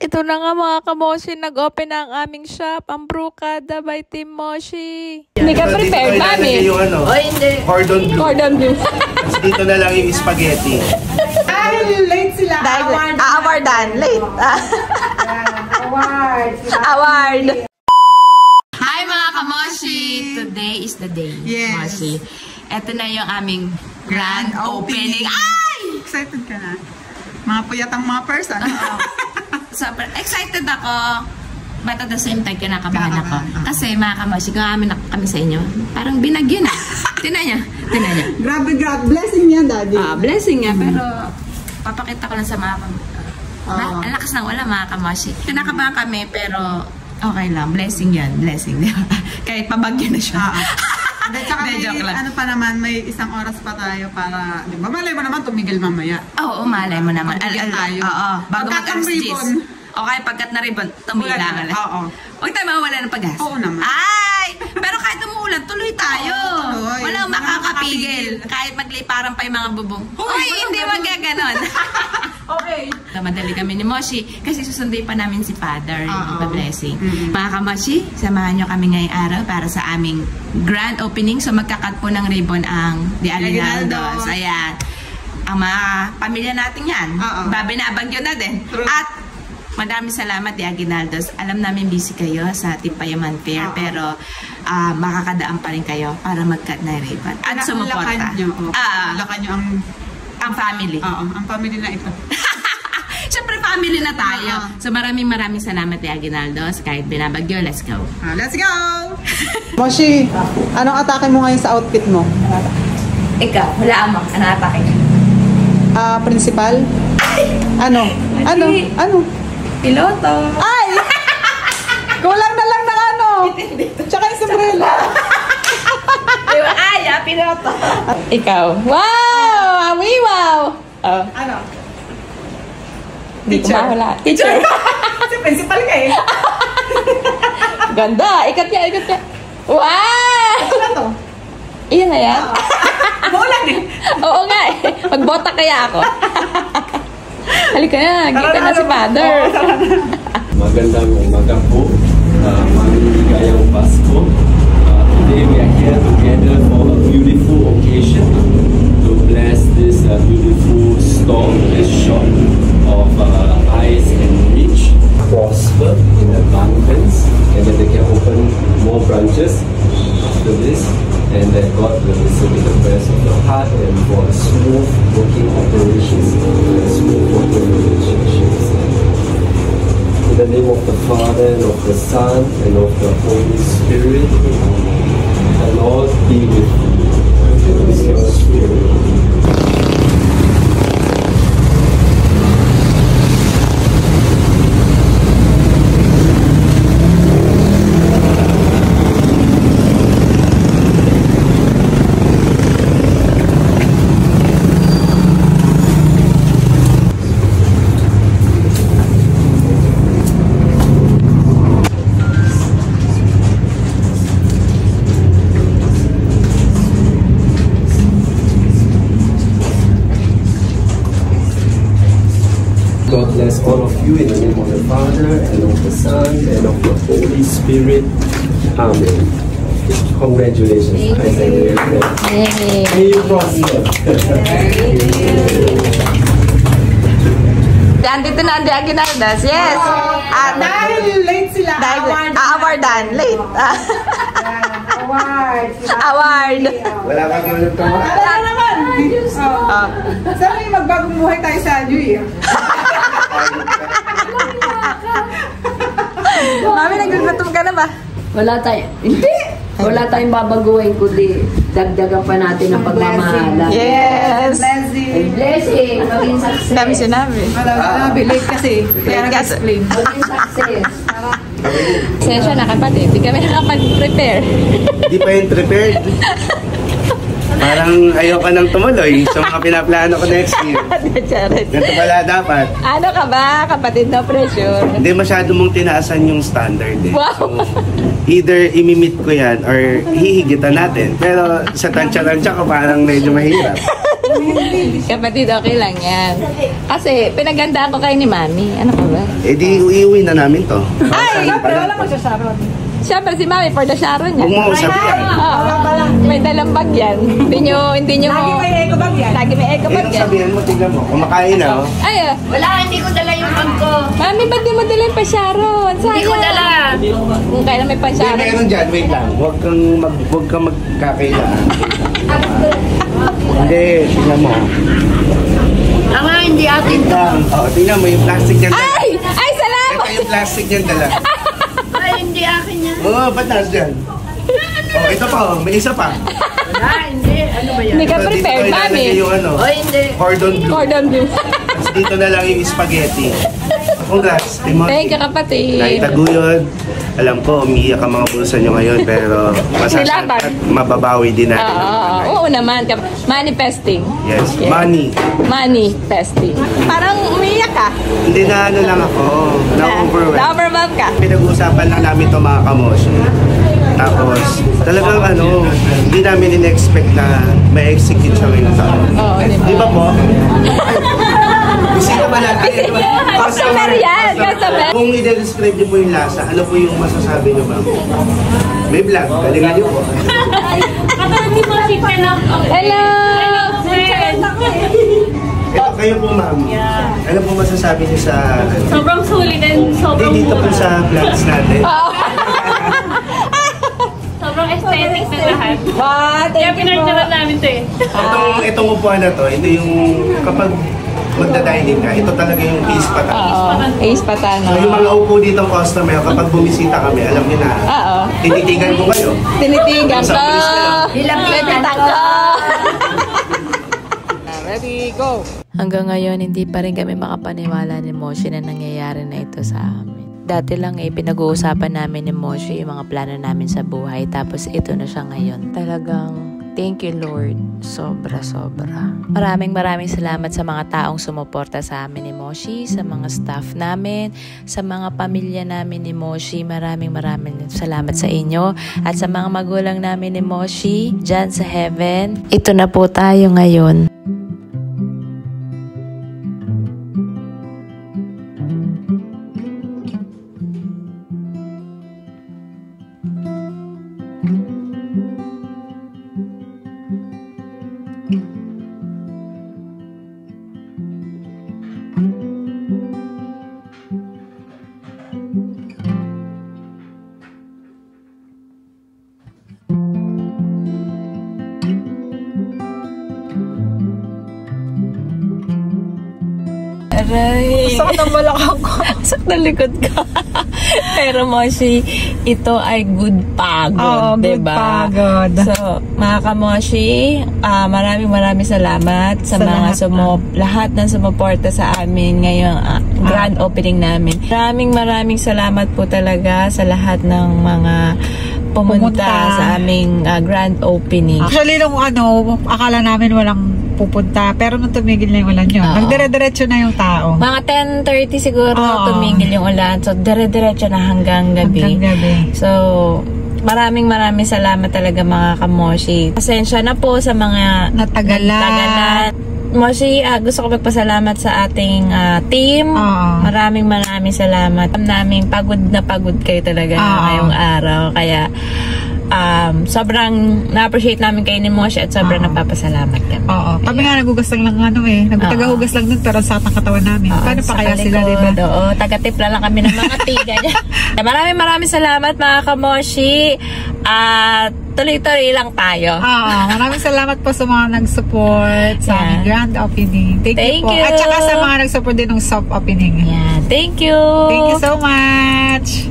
Ito na nga mga kamoshi, nag-open na ang aming shop, ang Brewkada by Team Moshi. Hindi ka prepared, mami? Yung ano, cordon bleu. Cordon bleu. Tapos dito na lang yung spaghetti. Dahil late sila. Awardan, late. Award. Hi mga kamoshi! Today is the day, Yes. Moshi. Ito na yung aming grand opening. Ay! Excited ka na? Mga puyatang mga person. Super excited ako. But at the same time, kinakabahan ako. Kasi mga kamoshi, kami sa inyo. Parang binagyo na. Tinan niya. Grabe. Blessing niya, Daddy. Blessing niya, pero papakita ko lang sa mga ang lakas ng wala mga kamoshi. Kinakabahan kami, pero okay lang. Blessing yan. Blessing. Kahit pabagyo na siya. Tsaka ano pa naman, may isang oras pa tayo para, di ba? Malay mo naman, tumigil mamaya. Oo, malay mo naman. Tayo. Oo, bago Pagkat ang ribbon. Okay, pagkat na ribbon, tumila. Oo. Huwag tayo mawala ng pag-gas. Oo naman. Ay! Pero kahit umuulan, tuloy tayo. Tuloy. Walang makakapigil. Kahit magliparan pa yung mga bubong. Uy, hindi magaganon. Okay. Madali kami ni Moshi kasi susunduin pa namin si Father, yung blessing. Mga kamoshi, samahan nyo kami ngayong araw para sa aming grand opening. So magkakat po ng ribbon ang The Aguinaldos. Ayan. Ang mga pamilya natin yan. Babinabagyo na din. At maraming salamat, The Aguinaldos. Alam namin busy kayo sa Tipayaman Fair, pero makakadaan pa rin kayo para mag-cut na ribbon. At sumuporta. Lakan nyo ang family. Ang family na ito. Siyempre, family na tayo. So, maraming salamat, The Aguinaldos. Kahit binabagyo, let's go. Let's go! Moshi, anong atake mo ngayon sa outfit mo? Ikaw, wala mo. Anong atake? Principal? Ano? Piloto. Ay! Kulang na lang ng ano. Tsaka yung sombrero. Piloto. Ikaw. Wow! Wow! Ano? Di ko mahula. Teacher. Kasi principal ka eh. Ganda. Ikat niya. Wow! Ano to? Iyan na yan. Maulan eh. Oo nga eh. Magbota kaya ako. Halika na. Kita na si Father. Magandang umaga po. Maligayang Pasko. Today we are here together for a beautiful occasion to bless this beautiful store, this shop of ice and reach, prosper in abundance, and that they can open more branches after this, and that God will listen to the prayers of your heart and for smooth working operations and smooth working relationships. In the name of the Father, and of the Son, and of the Holy Spirit, the Lord be with you, and with your spirit. God bless all of you in the name of the Father, and of the Son, and of the Holy Spirit. Amen. Congratulations. I say amen. May you prosper. Dito na ang The Aguinaldos. Yes. Dahil late sila. Awardan. Late. Award. Wala kang gulong to. Wala naman. Sana yung magbagong buhay tayo sa New Year. Mami, nagugutom ka na ba? Wala tayong babaguhin kundi dagdagan pa natin ang pagmamahalan. Yes. Blessing, maging success. Dami sinabi. Sinabi, late kasi. Kaya nag-explain. Maging success. Sensya na kapatid. Hindi kami nakapag-prepare. Di pa yung prepared. Parang ayaw ka nang tumuloy sa mga pinaplano ko next year. Ganito pala dapat. Ano ka ba, kapatid? No pressure. Hindi masyado mong tinaasan yung standard eh. Wow. So, either imimit ko yan or hihigitan natin. Pero sa tansya-tansya ko parang medyo mahirap. Kapatid, okay lang yan. Kasi, pinagandaan ko kayo ni Mami. Ano ka ba? Eh di, iuwi na namin to. Ay! Wala mo sa Sharon. Siyempre si Mami for the Sharon Kung niya. mo usap yan. May dalang bag yan. Hindi nyo Lagi mo... may eco bag yan. Lagi may eco bag Eh, yan. sabihin mo, tignan mo. Kumakain na, oh. Ay, Wala, hindi ko dala yung bag ko. Mami, ba't di mo dala yung pa-Sharon? Hindi ko dala. Kung kailan may Hindi, pa-Sharon. meron dyan. Wait lang. Huwag kang magkakailangan. Hindi, tignan mo. Tama, hindi atin to. Tingnan mo yung plastic niyan dala. Ay! Ay, salamat! Ito yung plastic niyan dala. Ay, hindi akin yan. Ba't nasa dyan? Ito pa, may isa pa. Wala, hindi. Ano ba yan? Hindi ka Dito prepared, ilalagay Mami. yung ano, hindi. cordon bleu. Cordon bleu. Tapos dito na lang yung spaghetti. Congrats, Timothy. Thank you, kapatid. Naitaguyod. Alam ko, umiiyak ang mga bulsa nyo ngayon, pero Nilaban. at mababawi din natin. Oo naman. Manifesting. Yes, Yeah. money. Manifesting. Parang umiyak ka. Hindi na ano lang ako, na-overwhelmed. Na-overwhelmed ka. Pinag-uusapan lang namin ito mga kamoshi. Tapos, talagang ano, hindi namin in-expect na may execute siya ngayong taon. Oo, Di ba po? Bisita ba natin? Customer yan, customer. Kung i-describe niyo po yung lasa, ano po yung masasabi niyo, ma'am? May vlog, galingan niyo po. Hello! Ito kayo po, ma'am. Ano po masasabi niyo sa... Sobrang sulit and sobrang Dito po mura. sa vlogs natin. Sobrang aesthetic ng lahat. Wow, Kaya pinagdaran namin to eh. Itong upuan na to, ito yung kapag magda-dining ka, ito talaga yung ace pata. Ace patano. So yung mga upo dito customer, kapag bumisita kami, alam niyo na, Oo. tinitigan ko kayo. Tinitigan Sa ko. pulis kayo. Nilapitan ko. Ready, go! Hanggang ngayon, hindi pa rin kami makapaniwala ni Moshi na nangyayari na ito sa amin. Dati lang pinag-uusapan namin ni Moshi yung mga plano namin sa buhay. Tapos ito na siya ngayon. Talagang thank you Lord. Sobra-sobra. Maraming salamat sa mga taong sumuporta sa amin ni Moshi, sa mga staff namin, sa mga pamilya namin ni Moshi. Maraming salamat sa inyo. At sa mga magulang namin ni Moshi, dyan sa heaven. Ito na po tayo ngayon. Aray. Sakit ang balakang ko. Sakit na likod ka. Pero Moshi, ito ay good pagod. Oo, good diba? pagod. So, mga kamoshi, maraming salamat sa mga lahat ng sumuporta sa amin ngayong grand opening namin. Maraming salamat po talaga sa lahat ng mga pumunta sa aming grand opening. Actually, nung akala namin walang pupunta. Pero nung tumigil na yung ulan yun, nagdire-diretso na yung tao. Mga 10:30 siguro tumigil yung ulan. So, dire-diretso na hanggang gabi. So, maraming salamat talaga mga kamoshi. Pasensya na po sa mga natagalan. Moshi, gusto ko magpasalamat sa ating team. Maraming salamat. Namin pagod kayo talaga ngayong araw. Kaya sobrang na-appreciate namin kayo ni Moshi at sobrang napapasalamat kami. Oo. Kami nga nagugas lang ng nagtagahugas lang dun pero sa katawan namin. Paano pa kaya sila, diba? Oo, taga-tipla lang kami ng mga tiga. Maraming salamat mga kamoshi. At tuloy-tuloy lang tayo. Maraming salamat po sa mga nag-support sa aming grand opening. Thank you po. At saka sa mga nag-support din ng soft opening. Thank you. Thank you so much.